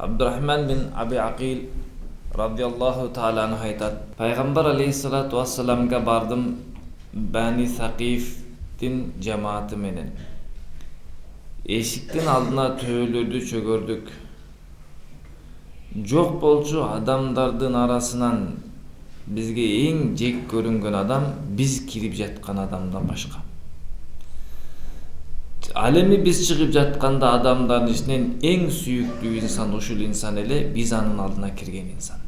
Abdurrahman bin Abi Aqil radıyallahu ta'ala anhu aytat. Peygamber aleyhissalatu vesselamga bardım Bani Saqif'tin cemaati menen. Eşiktin aldına töölөрдү çögördük. Жок болчу адамдардын арасынан бизге эң жек көрүнгөн адам биз кирип жаткан адамдан башка. Ал эми биз чыгып жатканда адамдардын ичинен эң сүйүктүү инсан ушул инсан эле биз анын алдына кирген инсан.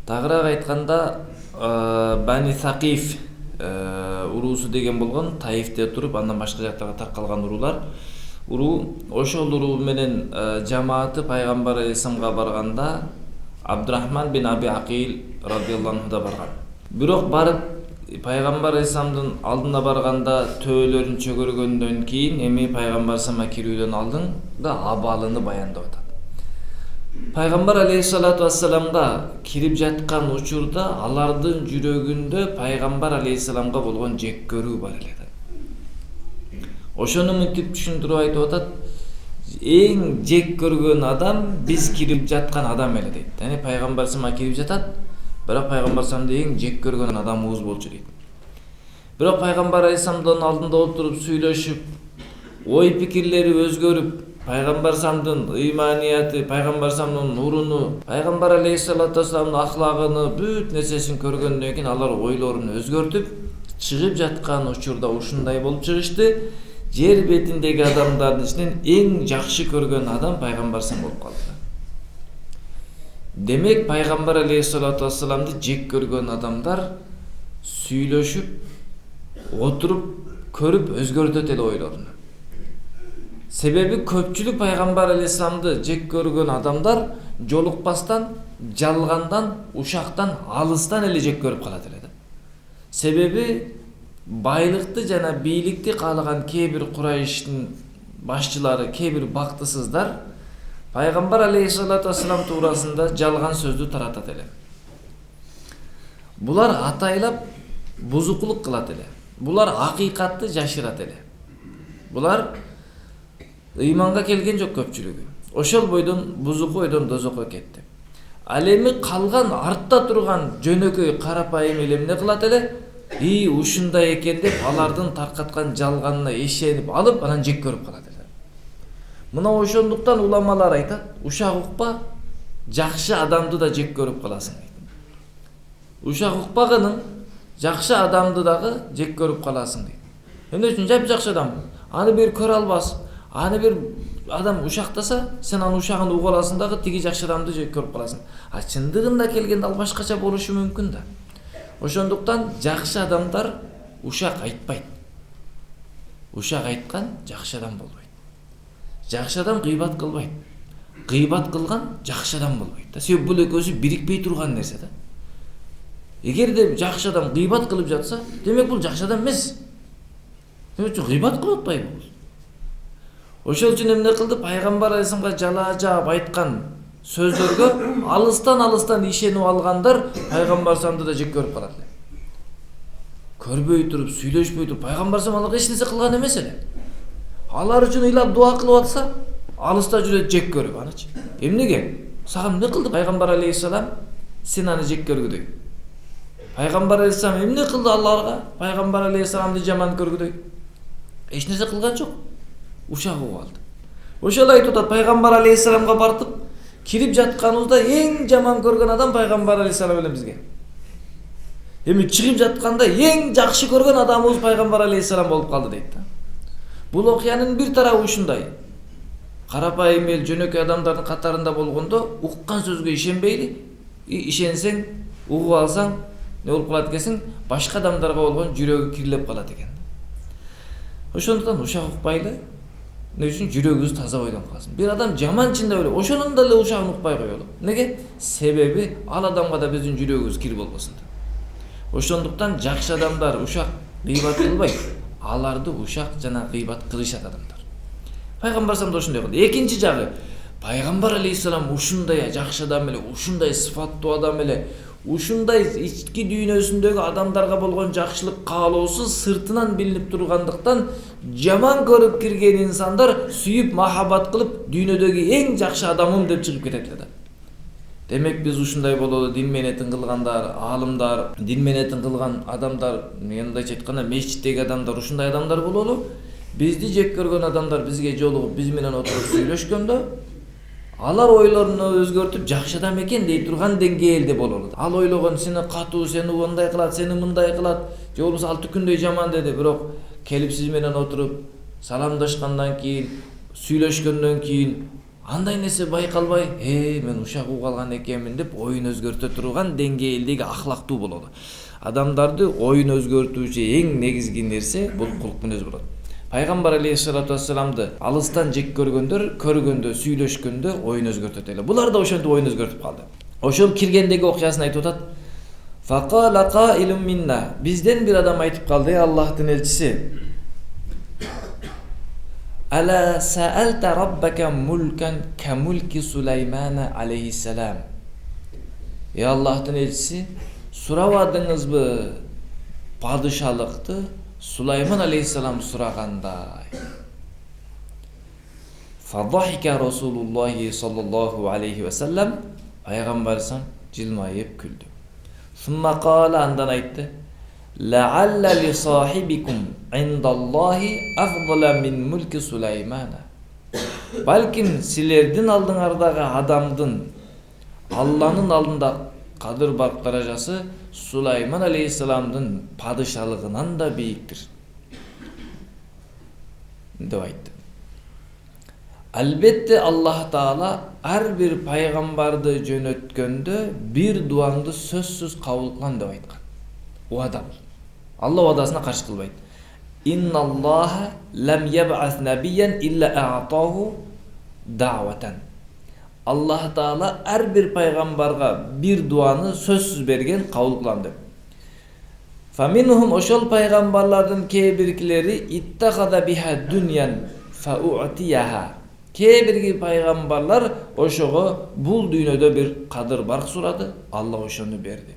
Тагыраак айтканда Бани Сaqif уруусу деген болгон Таифте туруп андан башка жактарга таркалган уруу ошол уруу менен жамааты пайгамбар алейхисаламга барганда Абдуррахман бин Аби Акил радıyallahu anh да барган. Бирок барып пайгамбар алейхисаламдын алдына барганда төөлөрүн чөгөргөндөн кийин эми пайгамбар алейхисаламга кирүүдөн алдын да абалыны баяндап атат. Пайгамбар алейхиссалату вассаламга кирип жаткан учурда алардын жүрөгүндө пайгамбар алейхисаламга болгон жек көрүү бар эле. Ошону мынтип түшүндүрүп айтып атат. Эң жек көргөн адам биз кирип жаткан адам эле дейт. Яни пайгамбар алейхисаламга кирип жатат, бирок пайгамбар алейхисаламды эң жек көргөн адамыбыз болчу дейт. Бирок пайгамбар алейхисаламдын алдында отуруп сүйлөшүп, ой пикирлери өзгөрүп, пайгамбар алейхисаламдын ыйманияты, пайгамбар алейхисаламдын нуруну, пайгамбар алейхиссалату вассаламдын ахлагын, бүт нерсесин көргөндөн кийин алар ойлорун өзгөртүп, чыгып жаткан учурда ушундай болуп чыгышты. Жер бетиндеги адамдардын ичинен эң жакшы көргөн адам пайгамбар алейхисалам болуп калды. Демек пайгамбар алейхиссалату вассаламды жек көргөн адамдар сүйлөшүп, отуруп, көрүп өзгөртөт эле ойлорун. Себеби көпчүлүк пайгамбар алейхисаламды жек көргөн адамдар жолукпастан, жалгандан, ушактан, алыстан эле жек көрүп калат эле да. Себеби байлыкты жана бийликти каалаган кээ бир Курайштын башчылары, кээ бир бактысыздар пайгамбар алейхиссалату вассалам туурасында жалган сөздү таратат эле. Булар атайлап бузукулук кылат эле. Булар акыйкатты жашырат эле. Булар ыйманга келген жок көпчүлүгү. Ошол бойдон бузук ойдон дозокко кетти. Ал эми калган артта турган жөнөкөй карапайым эл эмне кылат эле? Ушундай экен деп алардын таркаткан жалганына ишенип алып, анан жек көрүп калат эле. Мына ошондуктан уламалар айтат, ушак укпа, жакшы адамды да жек көрүп каласың дейт. Ушак укпагының жакшы адамды дагы жек көрүп каласың дейт. Эмне үчүн? Жакшы адам. Аны бир көрө албас. Аны бир адам ушактаса, сен анын ушагын угуп аласың дагы тиги жакшы адамды жек көрүп каласың. Чындыгында келгенде ал башкача болушу мүмкүн да. Ошондуктан жакшы адамдар ушак айтпайт. Ушак айткан жакшы адам болбойт. Жакшы адам гыйбат кылбайт. Гыйбат кылган жакшы адам болбойт да. Себеби бул экөөсү бирикпей турган нерсе да. Эгерде жакшы адам гыйбат кылып жатса, демек бул жакшы адам эмес. Демек гыйбат кылып атпайбы бул? Ошол үчүн эмне кылды? Пайгамбар алейхисаламга жалаа-жаап айткан сөздөргө алыстан ишенип алгандар пайгамбар алейхисаламды да жек көрүп калат эле. Көрбөй туруп, сүйлөшпөй туруп, пайгамбар алейхисалам аларга эч нерсе кылган эмес эле. Алар үчүн ыйлап дуа кылып атса, алыста жүрөт жек көрүп анычы. Эмнеге? Сага эмне кылды пайгамбар алейхисалам? Сен аны жек көргүдөй. Пайгамбар алейхисалам эмне кылды аларга? Пайгамбар алейхисаламды жаман көргүдөй. Эч нерсе кылган жок. Ушак угуп алды. Ошол айтып атат, пайгамбар алейхисаламга бартып кирип жатканыбызда эң жаман көргөн адам пайгамбар алейхисалам эле бизге. Эми чыгып жатканда эң жакшы көргөн адамыбыз пайгамбар алейхисалам болуп калды дейт да. Бул окуянын бир тарабы ушундай. Карапайым эл жөнөкөй адамдардын катарында болгондо уккан сөзгө ишенбейли. Ишенсең, угуп алсаң, не болуп калат экенсиң? Башка адамдарга болгон жүрөгү кирилеп калат экен. Ошондуктан ушак укпайлы. Ne üçün жүрөгүбүз таза бойдон калсын. Бир адам жаман чында эле, ошонун деле ушагын укпай коелу. Неге? Себеби ал адамга да биздин жүрөгүбүз кирип болбосун. Ошондуктан жакшы адамдар ушак гыйбат кылбайт. Аларды ушак жана гыйбат кылышат адамдар. Пайгамбар алейхисалам да ошондой кылды. Экинчи жагы, пайгамбар алейхисалам ушундай жакшы адам эле, ушундай сыфаттуу адам эле, ушундай ички дүйнөсүндөгү адамдарга болгон жакшылык каалоосу сыртынан билинип тургандыктан жаман көрүп кирген инсандар сүйүп махаббат кылып дүйнөдөгү эң жакшы адамым деп чыгып кетет эле да. Демек биз ушундай бололу, дин менетин кылгандар, аалымдар, дин менетин кылган адамдар, мындайча айтканда мечиттеги адамдар ушундай адамдар бололу. Бизди жек көргөн адамдар бизге жолугуп биз менен отуруп сүйлөшкөндө алар ойлоруну өзгөртүп жакшы адам экен дей турган деңгээлде бололу. Ал ойлогон сени катуу, сени мындай кылат, сени мындай кылат, же болбосо ал түкүндөй жаман деди, бирок келип сиз менен отуруп саламдашкандан кийин, сүйлөшкөндөн кийин андай нерсе байкалбай, мен ушак угуп алган экенмин деп оюн өзгөртө турган деңгээлдеги ахлактуу бололу. Адамдарды оюн өзгөртүүчү эң негизги нерсе бул кулк мүнөз болот. Пайгамбар алейхиссалату вассаламды алыстан жек көргөндөр, көргөндө, сүйлөшкөндө оюн өзгөртөт эле. Булар да ошентип оюн өзгөртүп калды. Ошол киргендеги окуясын айтып атат. Фақала қаилум минна. Бизден бир адам айтып калды, Аллахтын элчиси. Ала саалта раббака мулкан ка мулки Сулаймана алейхиссалам. Аллахтын элчиси, сурабадыңызбы падышалыкты Сулайман алейхиссалам сурагандай. Фадахика Расулуллахи саллаллаху алейхи ва саллам, пайгамбарым жылмайып күлдү. Сумма кала, андан айтты: Лаалла ли сахибикум индаллахи афдала мин мулки Сулаймана. Балким силердин алдыңардагы адамдын Алланын алдында кадыр бар даражасы Сулайман алейхиссаламдын падышалыгынан да бийиктир деп айтты. Албетте Аллах Таала ар бир пайгамбарды жөнөткөндө бир дуаңды сөзсүз кабыл кылган деп айткан. Уада. Алла уадасына каршы кылбайт. Инналлаха лам яб'ас набиян илля а'таху да'ватан. Аллах Таала ар бир пайгамбарга бир дуаны сөзсүз берген, кабыл кылам деп. Фаминхум, ошол пайгамбарлардын кээ биркилери иттахада биха дуньян фаутияха. Кээ бир пайгамбарлар ошого бул дүйнөдө бир кадыр барк сурады, Алла ошону берди.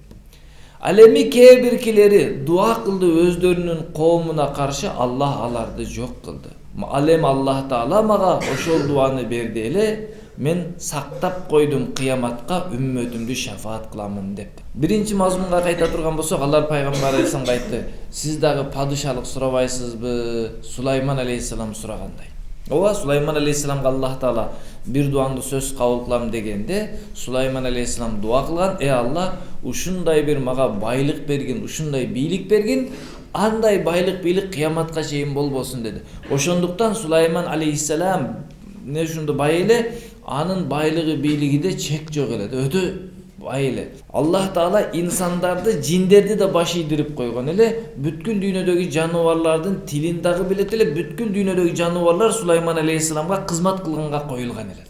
Ал эми кээ биркилери дуа кылды өздөрүнүн коомуна каршы, Аллах аларды жок кылды. Ал эми Аллах Таала мага ошол дуаны берди эле, мен сактап койдум, кыяматка үммөтүмдү шафаат кыламын деп. Биринчи мазмунга кайта турган болсок, алар пайгамбар алейхиссаламга айтты: Сиз дагы падышалык сурабайсызбы? Сулайман алейхиссалам сурагандай. Ооба, Сулайман алейхиссаламга Аллах Таала бир дуаңды сөз кабыл кылам дегенде, Сулайман алейхиссалам дуа кылган: Алла, ушундай бир мага байлык бергин, ушундай бийлик бергин, андай байлык бийлик кыяматка чейин болбосун деди. Ошондуктан Сулайман алейхиссалам не ушундай бай эле, анын байлыгы бийлигиде чек жок эле, өтө бай эле. Аллах Таала инсандарды, жиндерди да баш ийдирип койгон эле, бүткүл дүйнөдөгү жаныбарлардын тилин дагы билет эле, бүткүл дүйнөдөгү жаныбарлар Сулайман алейхиссаламга кызмат кылганга коюлган эле.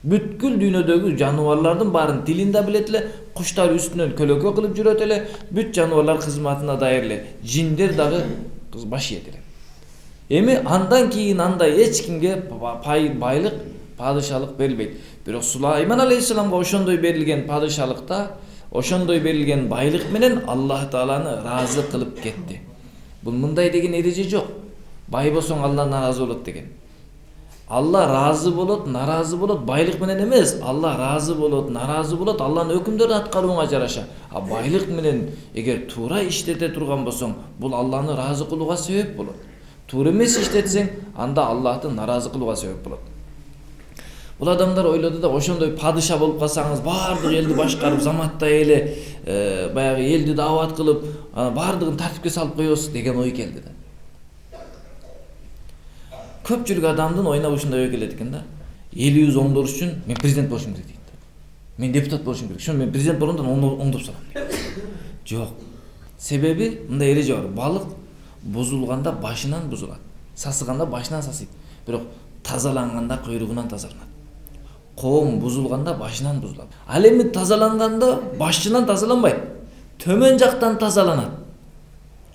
Бүткүл дүйнөдөгү жаныбарлардын баарын тилин да билет эле, куштар үстүнөн көлөкө кылып жүрөт эле, бүт жаныбарлар кызматына дайыр эле, жиндер дагы баш ийет эле. Эми андан кийин андай эч кимге байлык, падышалык берилбейт. Бирок Сулайман алейхиссаламга ошондой берилген падышалыкта, ошондой берилген байлык менен Аллах Тааланы разы кылып кетти. Бул мындай деген эреже жок. Бай болсоң Алла наразы болот деген. Алла разы болот, наразы болот, байлык менен эмес. Алла разы болот, наразы болот Алланын өкүмдөрүн аткарууга жараша. А байлык менен эгер туура иштете турган болсоң, бул Алланы разы кылууга себеп болот. Туура эмес иштетсең, анда Аллахты наразы кылууга себеп болот. Бул адамдар ойлоду да, ошондой падыша болуп калсаңыз, баардык элди башкарып, заматтай эле баягы элди даават кылып, баардыгын тартипке салып коесуз деген ой келди да. Көпчүлүк адамдын оюна ушундай ой келет экен да. Элибиз оңдор үчүн мен президент болушум керек дейт. Мен депутат болушум керек. Ошон мен президент болгондон оңдоп салам. Жок. Себеби мындай эреже бар. Балык бузулганда башынан бузулат. Сасыганда башынан сасыйт. Бирок тазаланганда койругунан тазаланат. Коом бузулганда башынан бузулат. Ал эми тазаланганда башынан тазаланбайт. Төмөн жактан тазаланат.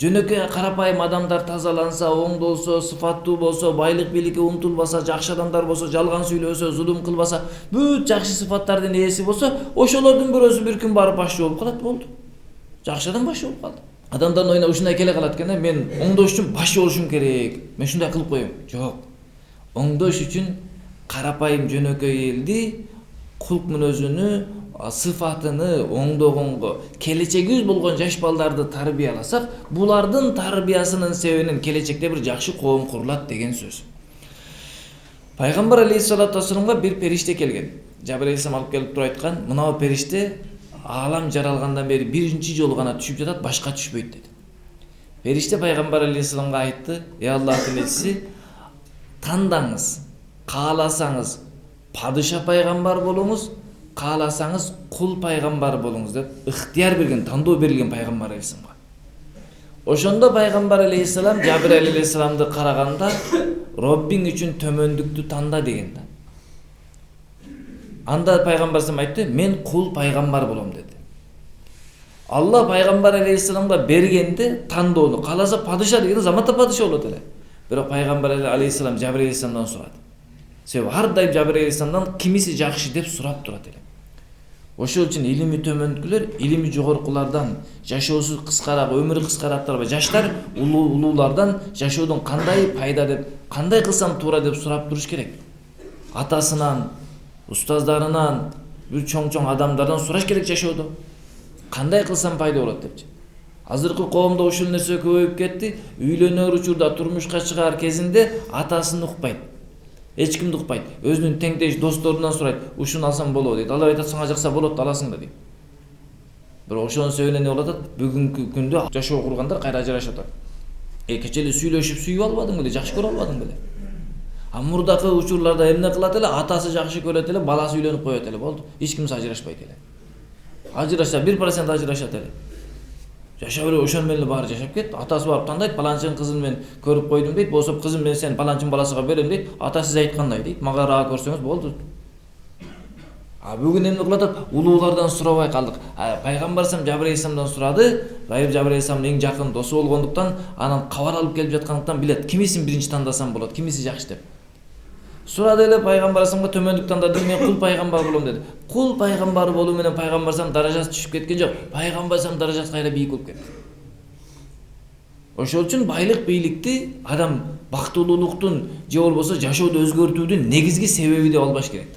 Жөнөкөй карапайым адамдар тазаланса, оңдолсо, сыфаттуу болсо, байлык бийликке умтулбаса, жакшы адамдар болсо, жалган сүйлөсө, зулум кылбаса, бүт жакшы сыфаттардын ээси болсо, ошолордун бирөөсү бир күн барып башчы болуп калат, болду. Жакшы адам башчы болуп калды. Адамдардын оюна ушундай келе калат экен, мен оңдош үчүн башчы болушум керек. Мен ушундай кылып коем. Жок. Оңдош үчүн карапайым жөнөкөй элди кулк мүнөзүнү, сыфатыны оңдогонго, келечегибиз болгон жаш балдарды тарбияласак, булардын тарбиясынын себебинен келечекте бир жакшы коом курулат деген сөз. Пайгамбар алейхиссалату вассаламга бир периште келген. Жабир алейхиссалам алып келип туруп айткан, мынау периште алам жаралгандан бери биринчи жолу гана түшүп жатат, башка түшпөйт деди. Периште пайгамбар алейхиссаламга айтты: "Ey Аллахтын элчиси, тандаңыз, кааласаңыз падыша пайгамбар болуңуз, кааласаңыз кул пайгамбар болуңуз" деп ыктыяр берген, тандоо берилген пайгамбар алейхиссаламга. Ошондо пайгамбар алейхиссалам Жабир алейхиссаламды караганда, "Роббиң үчүн төмөндүктү танда" деген да. Анда пайгамбар айтты: "Мен кул пайгамбар болом" деди. Алла пайгамбар алейхиссаламга бергенде тандоону, кааласа падыша деген заматта падыша болот эле. Бирок пайгамбар алейхиссалам Жабир алейхиссаламдан сурады. Себеби ар дайым Жабир алейхиссаламдан кимиси жакшы деп сурап турат эле. Ошол үчүн илими төмөндүкүлөр илими жогоркулардан, жашоосу кыскараак, өмүрү кыскарактар, жаштар улуулардан жашоодон кандай пайда деп, кандай кылсам туура деп сурап туруш керек. Атасынан, устаздарынан, бир чоң адамдардан сураш керек жашоодо. Кандай кылсам пайда болот депчи. Азыркы коомдо ушул нерсе көбөйүп кетти. Үйлөнөр учурда, турмушка чыгаар кезинде атасын укпайт. Эч кимди укпайт. Өзүнүн теңдеш досторунан сурайт: "Ушуну алсам болобу?" дейт. Алар айтат: "Сага жакса болот, аласың да" дейт. Бирок ошонун себебинен эмне болуп атат? Бүгүнкү күндө жашоо кургандар кайра ажырашып атат. Кече эле сүйлөшүп сүйүп албадың беле, жакшы көрө албадың беле? Мурдакы учурларда эмне кылат эле? Атасы жакшы көрөт эле, баласы үйлөнүп коет эле, болду. Эч ким ажырашпайт эле. Ажырашса 1% ажырашат эле. Жашап эле ошон менен баары жашап кет. Атасы барып тандайт: "Паланчынын кызын мен көрүп койдум" дейт. "Болсо кызым мен сен паланчын баласыга берем" дейт. "Ата сиз айткандай" дейт. "Мага раа көрсөңүз болду". Бүгүн эмне кылып атат? Улуулардан сурабай калдык. Пайгамбар Жабир алейхиссаламдан сурады. Жабир алейхиссаламдын эң жакын досу болгондуктан, анан кабар алып келип жаткандыктан билет кимисин биринчи тандасам болот, кимиси жакшы деп. Сурады эле пайгамбар төмөндүк тандады, "Мен кул пайгамбар болом" деди. Кул пайгамбар болуу менен пайгамбар даражасы түшүп кеткен жок. Пайгамбар даражасы кайра бийик болуп кетти. Ошол үчүн байлык, бийликти адам бактылуулуктун же болбосо жашоодо өзгөртүүдүн негизги себеби деп албаш керек.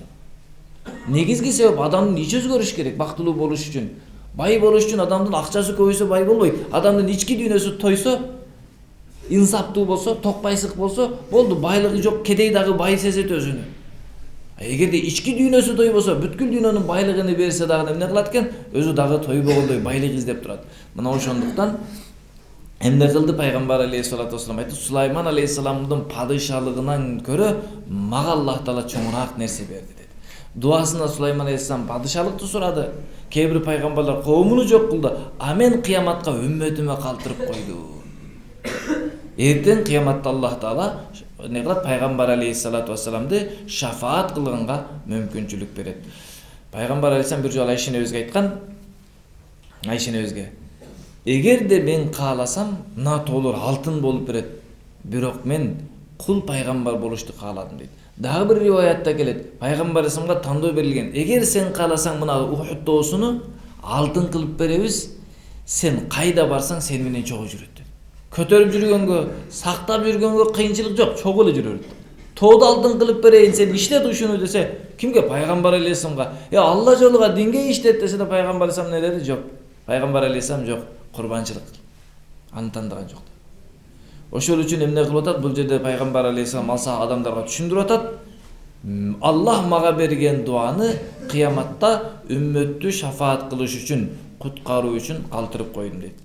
Негизги себеп адамдын ичи өзгөрүш керек бактылуу болуш үчүн. Бай болуш үчүн адамдын акчасы көбөйсө бай болбойт. Адамдын ички дүйнөсү тойсо, инсаптуу болсо, токпайсык болсо, болду. Байлыгы жок кедей дагы бай сезет өзүнү. Эгерде ички дүйнөсү тойбосо, бүткүл дүйнөнүн байлыгын берсе дагы эмне кылат экен? Өзү дагы тойбогондой байлык издеп турат. Мына ошондуктан эмне кылды пайгамбар алейхиссалату вассалам айтты: "Сулайман алейхиссаламдын падышалыгынан көрө мага Аллах таала чоңураак нерсе берди" деди. Дуасына Сулайман алейхиссалам падышалыкты сурады. Кээ бир пайгамбарлар коомуну жок кылды, а мен кыяматка үммөтүмө калтырып койдум. Эртең кыяматта Аллах таала эмне кылат? Пайгамбар алейхиссалату вассаламды шафаат кылганга мүмкүнчүлүк берет. Пайгамбар алейхиссалам бир жолу Айшенебизге айткан, Айшенебизге: "Эгерде мен кааласам, мына тоолор алтын болуп берет. Бирок мен кул пайгамбар болушту кааладым" дейт. Дагы бир риваятта келет. Пайгамбар алейхиссаламга тандоо берилген: "Эгер сен кааласаң, мына Ухуд тоосуну алтын кылып беребиз. Сен кайда барсаң сени менен чогуу жүрөт" дейт. Көтөрүп жүргөнгө, сактап жүргөнгө кыйынчылык жок, чогуу эле жүрөт. Тоодо алтын кылып берейин, сен иштет ушуну десе, кимге? Пайгамбар алейхиссаламга. Алла жолуга, динге иштет десе да пайгамбар алейхиссалам не деди? Жок. Пайгамбар алейхиссалам жок, курбанчылык. Аны тандаган жок. Ошол үчүн эмне кылып атат? Бул жерде пайгамбар алейхиссалам алса адамдарга түшүндүрүп атат. Аллах мага берген дуаны кыяматта үммөттү шафаат кылыш үчүн, куткаруу үчүн калтырып койдум дейт.